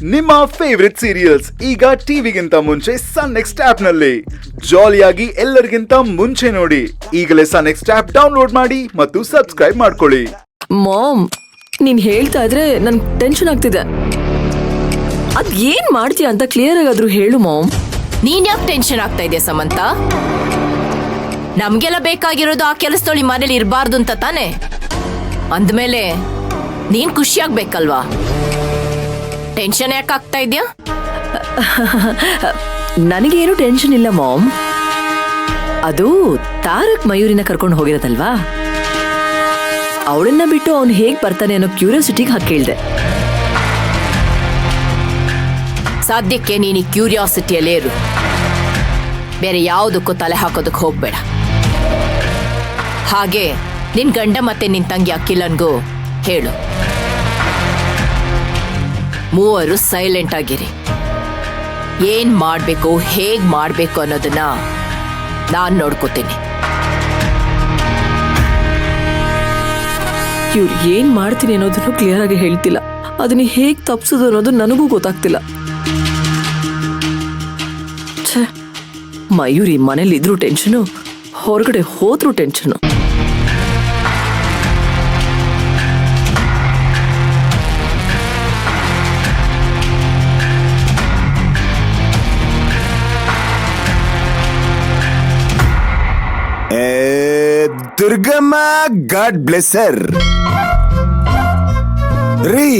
ನಿಮ್ಮ favourite serials ಈಗ ಟಿವಿಗಿಂತ ಮುಂಚೆ ಸನ್ ನೆಕ್ಸ್ಟ್ ಆಪ್ ನಲ್ಲಿ ಜಾಲಿಯಾಗಿ ಎಲ್ಲರಿಗಿಂತ ಮುಂಚೆ ನೋಡಿ. ಈಗಲೇ ಸನ್ ನೆಕ್ಸ್ಟ್ ಆಪ್ ಡೌನ್ಲೋಡ್ ಮಾಡಿ ಮತ್ತು ಸಬ್ಸ್ಕ್ರೈಬ್ ಮಾಡ್ಕೊಳ್ಳಿ. ಮಾಮ್, ನೀನ್ ಹೇಳ್ತಾ ಇದ್ರೆ ನನ್ ಟೆನ್ಷನ್ ಆಗ್ತಿದೆ. ಅದ್ ಏನ್ ಮಾಡ್ತೀಯ ಅಂತ ಕ್ಲಿಯರ್ ಆಗಾದ್ರೂ ಹೇಳು ಮಾಮ್. ನೀನ್ ಯಾಕೆ ಟೆನ್ಷನ್ ಆಗ್ತಾ ಇದೆಯಾ ಸಮಂತ? ನಮ್ಗೆಲ್ಲ ಬೇಕಾಗಿರೋದು ಆ ಕೆಲಸದೊಳಿ ಮನೇಲಿ ಇರಬಾರ್ದು ಅಂತ ತಾನೆ. ಅಂದ್ಮೇಲೆ ನೀನ್ ಖುಷಿ ಆಗ್ಬೇಕಲ್ವಾ? ಟೆನ್ಷನ್ ಯಾಕೆ ಆಗ್ತಾ ಇದ್ಯಾ? ನನಗೇನು ಟೆನ್ಷನ್ ಇಲ್ಲ ಮಾಮ್. ಅದು ತಾರಕ್ ಮಯೂರಿನ ಕರ್ಕೊಂಡು ಹೋಗಿರೋದಲ್ವಾ, ಅವಳನ್ನ ಬಿಟ್ಟು ಅವ್ನು ಹೇಗ್ ಬರ್ತಾನೆ ಅನ್ನೋ ಕ್ಯೂರಿಯಾಸಿಟಿಗೆ ಹಾಕಿ ಕೇಳ್ದೆ. ಸದ್ಯಕ್ಕೆ ನೀನು ಈ ಕ್ಯೂರಿಯಾಸಿಟಿಯಲ್ಲೇ ಇರು. ಬೇರೆ ಯಾವುದಕ್ಕೂ ತಲೆ ಹಾಕೋದಕ್ಕೆ ಹೋಗ್ಬೇಡ. ಹಾಗೆ ನಿನ್ ಗಂಡ ಮತ್ತೆ ನಿನ್ ತಂಗಿ ಅಖಿಲನ್ಗೂ ಹೇಳು, ಮೂವರು ಸೈಲೆಂಟ್ ಆಗಿರಿ. ಏನ್ ಮಾಡ್ಬೇಕು, ಹೇಗ್ ಮಾಡ್ಬೇಕು ಅನ್ನೋದನ್ನ ನಾನ್ ನೋಡ್ಕೋತೀನಿ. ಇವ್ರು ಏನ್ ಮಾಡ್ತೀನಿ ಅನ್ನೋದನ್ನು ಕ್ಲಿಯರ್ ಆಗಿ ಹೇಳ್ತಿಲ್ಲ. ಅದನ್ನ ಹೇಗ್ ತಪ್ಸೋದು ಅನ್ನೋದು ನನಗೂ ಗೊತ್ತಾಗ್ತಿಲ್ಲ. ಮಯೂರಿ ಮನೇಲಿ ಇದ್ರು ಟೆನ್ಷನು, ಹೊರಗಡೆ ಹೋದ್ರು ಟೆನ್ಷನು. ದುರ್ಗಮ್ಮ, ಗಾಡ್ ಬ್ಲೆಸ್ಸರ್ ರೀ.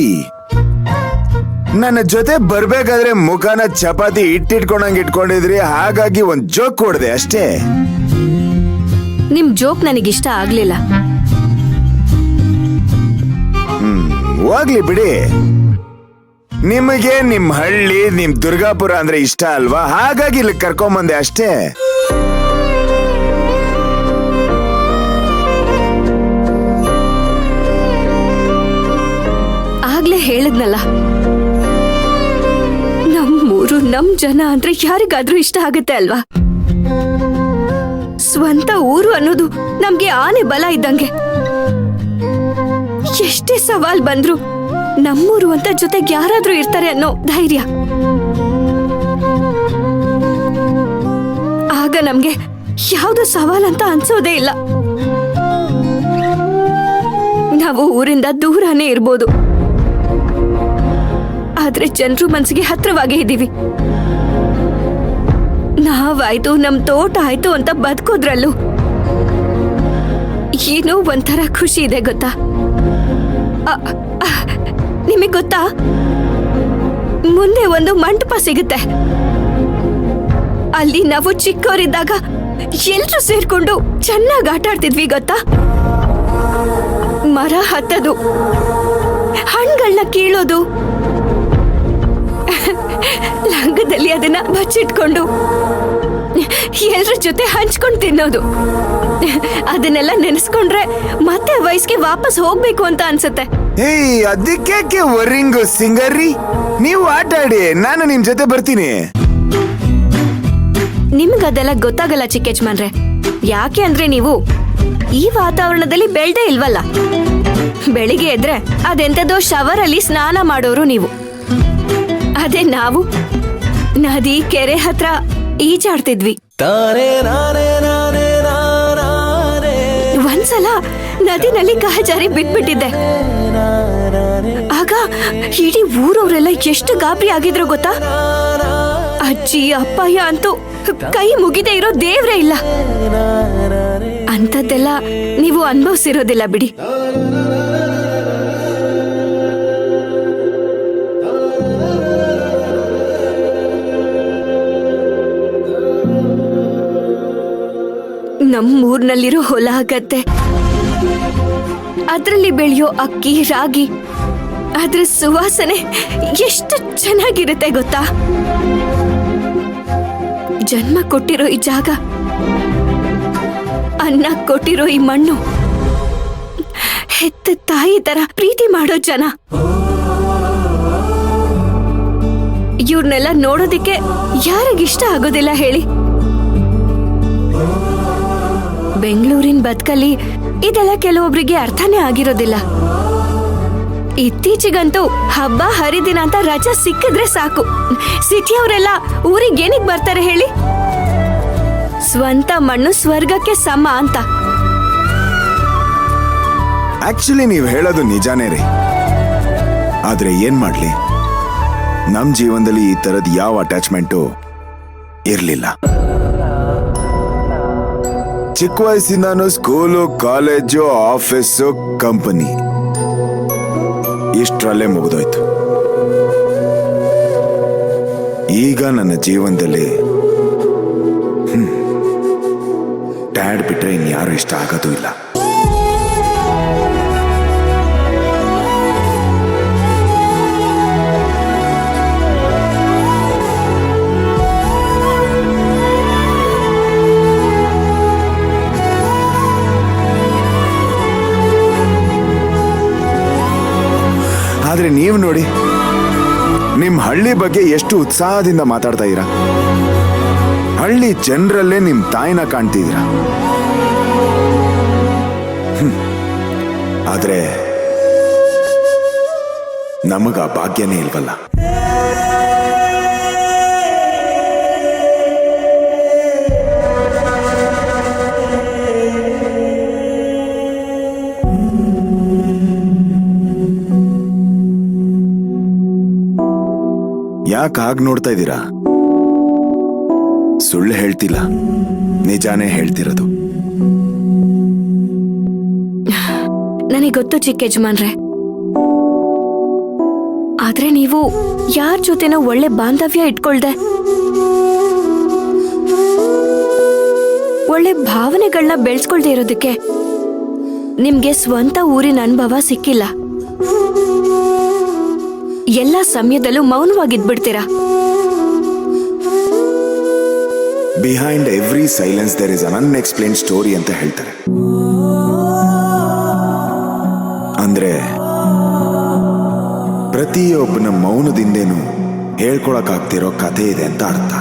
ನನ್ನ ಜೊತೆ ಬರ್ಬೇಕಾದ್ರೆ ಮುಖನ ಚಪಾತಿ ಇಟ್ಟಿಟ್ಕೊಂಡಂಗ್ ಇಟ್ಕೊಂಡಿದ್ರಿ, ಹಾಗಾಗಿ ಒಂದ್ ಜೋಕ್ ಕೊಡ್ದೆ ಅಷ್ಟೇ. ನಿಮ್ ಜೋಕ್ ನನಗಿಷ್ಟ ಆಗ್ಲಿಲ್ಲ. ಹೋಗ್ಲಿ ಬಿಡಿ. ನಿಮಗೆ ನಿಮ್ ಹಳ್ಳಿ, ನಿಮ್ ದುರ್ಗಾಪುರ ಅಂದ್ರೆ ಇಷ್ಟ ಅಲ್ವಾ, ಹಾಗಾಗಿ ಇಲ್ಲಿ ಕರ್ಕೊಂಬಂದೆ ಅಷ್ಟೇ. ಆಗ್ಲೇ ಹೇಳಿದ್ನಲ್ಲ, ನಮ್ಮೂರು ನಮ್ ಜನ ಅಂದ್ರೆ ಯಾರಿಗಾದ್ರೂ ಇಷ್ಟ ಆಗುತ್ತೆ ಅಲ್ವಾ? ಸ್ವಂತ ಊರು ಅನ್ನೋದು ನಮ್ಗೆ ಆನೆ ಬಲ ಇದ್ದಂಗೆ. ಎಷ್ಟೇ ಸವಾಲ್ ಬಂದ್ರು ನಮ್ಮೂರು ಅಂತ ಜೊತೆಗೆ ಯಾರಾದ್ರೂ ಇರ್ತಾರೆ ಅನ್ನೋ ಧೈರ್ಯ. ಆಗ ನಮ್ಗೆ ಯಾವ್ದು ಸವಾಲ್ ಅಂತ ಅನ್ಸೋದೇ ಇಲ್ಲ. ನಾವು ಊರಿಂದ ದೂರನೇ ಇರ್ಬೋದು, ಆದ್ರೆ ಜನರು ಮನ್ಸಿಗೆ ಹತ್ರವಾಗೇ ಇದ್ದೀವಿ. ನಾವಾಯ್ತು, ನಮ್ ತೋಟ ಆಯ್ತು ಅಂತ ಬದುಕೋದ್ರಲ್ಲೂ ಏನೋ ಒಂಥರ ಖುಷಿ ಇದೆ ಗೊತ್ತಾ? ನಿಮಗ್ ಗೊತ್ತಾ, ಮುಂದೆ ಒಂದು ಮಂಟಪ ಸಿಗುತ್ತೆ. ಅಲ್ಲಿ ನಾವು ಚಿಕ್ಕವರಿದ್ದಾಗ ಎಲ್ರೂ ಸೇರ್ಕೊಂಡು ಚೆನ್ನಾಗಿ ಆಟ ಆಡ್ತಿದ್ವಿ ಗೊತ್ತಾ? ಮರ ಹತ್ತದು, ಹಣ್ಣುಗಳನ್ನ ಕೀಳೋದು, ಲಂಗದಲ್ಲಿ ಅದನ್ನ ಬಚ್ಚಿಟ್ಕೊಂಡು ಎಲ್ರ ಜೊತೆ ಹಂಚ್ಕೊಂಡು ತಿನ್ನೋದು. ಅದನ್ನೆಲ್ಲ ನೆನೆಸ್ಕೊಂಡ್ರೆ ಮತ್ತೆ ವಯಸ್ಸಿಗೆ ವಾಪಸ್ ಹೋಗ್ಬೇಕು ಅಂತ ಅನ್ಸುತ್ತೆ. ಅದಕ್ಕೆ ವರಿಂಗು ಸಿಂಗರ್ರಿ, ನೀವು ಆಟ ಆಡಿ, ನಾನು ನಿಮ್ ಜೊತೆ ಬರ್ತೀನಿ. ನಿಮ್ಗದೆಲ್ಲ ಗೊತ್ತಾಗಲ್ಲ ಚಿಕ್ಕ ಯಜಮಾನ್ರೆ. ಯಾಕೆ ಅಂದ್ರೆ ನೀವು ಈ ವಾತಾವರಣದಲ್ಲಿ ಬೆಳ್ದೇ ಇಲ್ವಲ್ಲ. ಬೆಳಿಗ್ಗೆ ಎದ್ರೆ ಅದೆಂತದೋ ಶವರ್ ಅಲ್ಲಿ ಸ್ನಾನ ಮಾಡೋರು ನೀವು. ಅದೇ ನಾವು ನದಿ ಕೆರೆ ಹತ್ರ ಈಜಾಡ್ತಿದ್ವಿ. ಒಂದ್ಸಲ ನದಿನಲ್ಲಿ ಕಹಜಾರಿ ಬಿಟ್ಬಿಟ್ಟಿದ್ದೆ. ಆಗ ಇಡೀ ಊರವರೆಲ್ಲ ಎಷ್ಟು ಗಾಬರಿ ಆಗಿದ್ರು ಗೊತ್ತಾ? ಅಜ್ಜಿ ಅಪ್ಪಯ್ಯ ಅಂತೂ ಕೈ ಮುಗಿದೇ ಇರೋ ದೇವ್ರೇ ಇಲ್ಲ. ಅಂಥದ್ದೆಲ್ಲ ನೀವು ಅನುಭವಿಸಿರೋದಿಲ್ಲ ಬಿಡಿ. ನಮ್ಮೂರ್ನಲ್ಲಿರೋ ಹೊಲ ಗದ್ದೆ, ಅದ್ರಲ್ಲಿ ಬೆಳೆಯೋ ಅಕ್ಕಿ ರಾಗಿ, ಅದ್ರ ಸುವಾಸನೆ ಎಷ್ಟು ಚೆನ್ನಾಗಿರುತ್ತೆ ಗೊತ್ತಾ? ಜನ್ಮ ಕೊಟ್ಟಿರೋ ಈ ಜಾಗ, ಅನ್ನ ಕೊಟ್ಟಿರೋ ಈ ಮಣ್ಣು, ಹೆತ್ತ ತಾಯಿ ತರ ಪ್ರೀತಿ ಮಾಡೋ ಜನ, ಇವ್ರನ್ನೆಲ್ಲ ನೋಡೋದಿಕ್ಕೆ ಯಾರಿಗಿಷ್ಟ ಆಗೋದಿಲ್ಲ ಹೇಳಿ? ಬೆಂಗಳೂರಿನ ಬದುಕಲ್ಲಿ ಇದೆಲ್ಲ ಕೆಲವೊಬ್ಬರಿಗೆ ಅರ್ಥನೇ ಆಗಿರೋದಿಲ್ಲ. ಇತ್ತೀಚೆಗಂತೂ ಹಬ್ಬ ಹರಿದಿನ ಅಂತ ರಜಾ ಸಿಕ್ಕಿದ್ರೆ ಸಾಕು, ಸಿಟಿಯವರೆಲ್ಲ ಊರಿಗೆ ಏನಕ್ಕೆ ಬರ್ತಾರೆ ಹೇಳಿ? ಸ್ವಂತ ಮಣ್ಣು ಸ್ವರ್ಗಕ್ಕೆ ಸಮ ಅಂತ. ಆಕ್ಚುಲಿ ನೀವು ಹೇಳೋದು ನಿಜಾನೇ ರೀ. ಆದ್ರೆ ಏನ್ ಮಾಡ್ಲಿ, ನಮ್ ಜೀವನದಲ್ಲಿ ಈ ತರದ್ ಯಾವ ಅಟ್ಯಾಚ್ಮೆಂಟು ಇರ್ಲಿಲ್ಲ. ಚಿಕ್ಕ ವಯಸ್ಸಿಂದಾನು ಸ್ಕೂಲು, ಕಾಲೇಜು, ಆಫೀಸು, ಕಂಪನಿ ಇಷ್ಟರಲ್ಲೇ ಮುಗಿದೋಯ್ತು. ಈಗ ನನ್ನ ಜೀವನದಲ್ಲಿ ಡ್ಯಾಡ್ ಬಿಟ್ರೆ ಇನ್ಯಾರು ಇಷ್ಟ ಆಗೋದು ಇಲ್ಲ. ಆದ್ರೆ ನೀವು ನೋಡಿ, ನಿಮ್ ಹಳ್ಳಿ ಬಗ್ಗೆ ಎಷ್ಟು ಉತ್ಸಾಹದಿಂದ ಮಾತಾಡ್ತಾ ಇದ್ದೀರಾ. ಹಳ್ಳಿ ಜನರಲ್ಲೇ ನಿಮ್ ತಾಯಿನ ಕಾಣ್ತಿದ್ದೀರಾ. ಆದ್ರೆ ನಮಗ ಭಾಗ್ಯನೇ ಇಲ್ವಲ್ಲ. ಯಾಕೆ ಹಾಗೆ ನೋಡ್ತಾ ಇದ್ದೀರಾ? ಸುಳ್ಳು ಹೇಳ್ತಿಲ್ಲ, ನಿಜಾನೇ ಹೇಳ್ತಿರೋದು. ನನಗೆ ಗೊತ್ತು ಚಿಕ್ಕ ಯಜಮಾನ್ರೆ, ಆದ್ರೆ ನೀವು ಯಾರ ಜೊತೆನೋ ಒಳ್ಳೆ ಬಾಂಧವ್ಯ ಇಟ್ಕೊಳ್ದೆ, ಒಳ್ಳೆ ಭಾವನೆಗಳನ್ನ ಬೆಳೆಸ್ಕೊಳ್ದೆ ಇರೋದಕ್ಕೆ ನಿಮ್ಗೆ ಸ್ವಂತ ಊರಿನ ಅನುಭವ ಸಿಕ್ಕಿಲ್ಲ. ಎಲ್ಲ ಸಮಯದಲ್ಲೂ ಮೌನವಾಗಿದ್ಬಿಡ್ತೀರಾ. Behind every silence there is an unexplained story ಅಂತ ಹೇಳ್ತಾರೆ. ಅಂದ್ರೆ ಪ್ರತಿಯೊಬ್ಬನ ಮೌನದಿಂದೇನು ಹೇಳ್ಕೊಳಕ್ಕಾಗ್ತಿರೋ ಕಥೆ ಇದೆ ಅಂತ ಅರ್ಥ.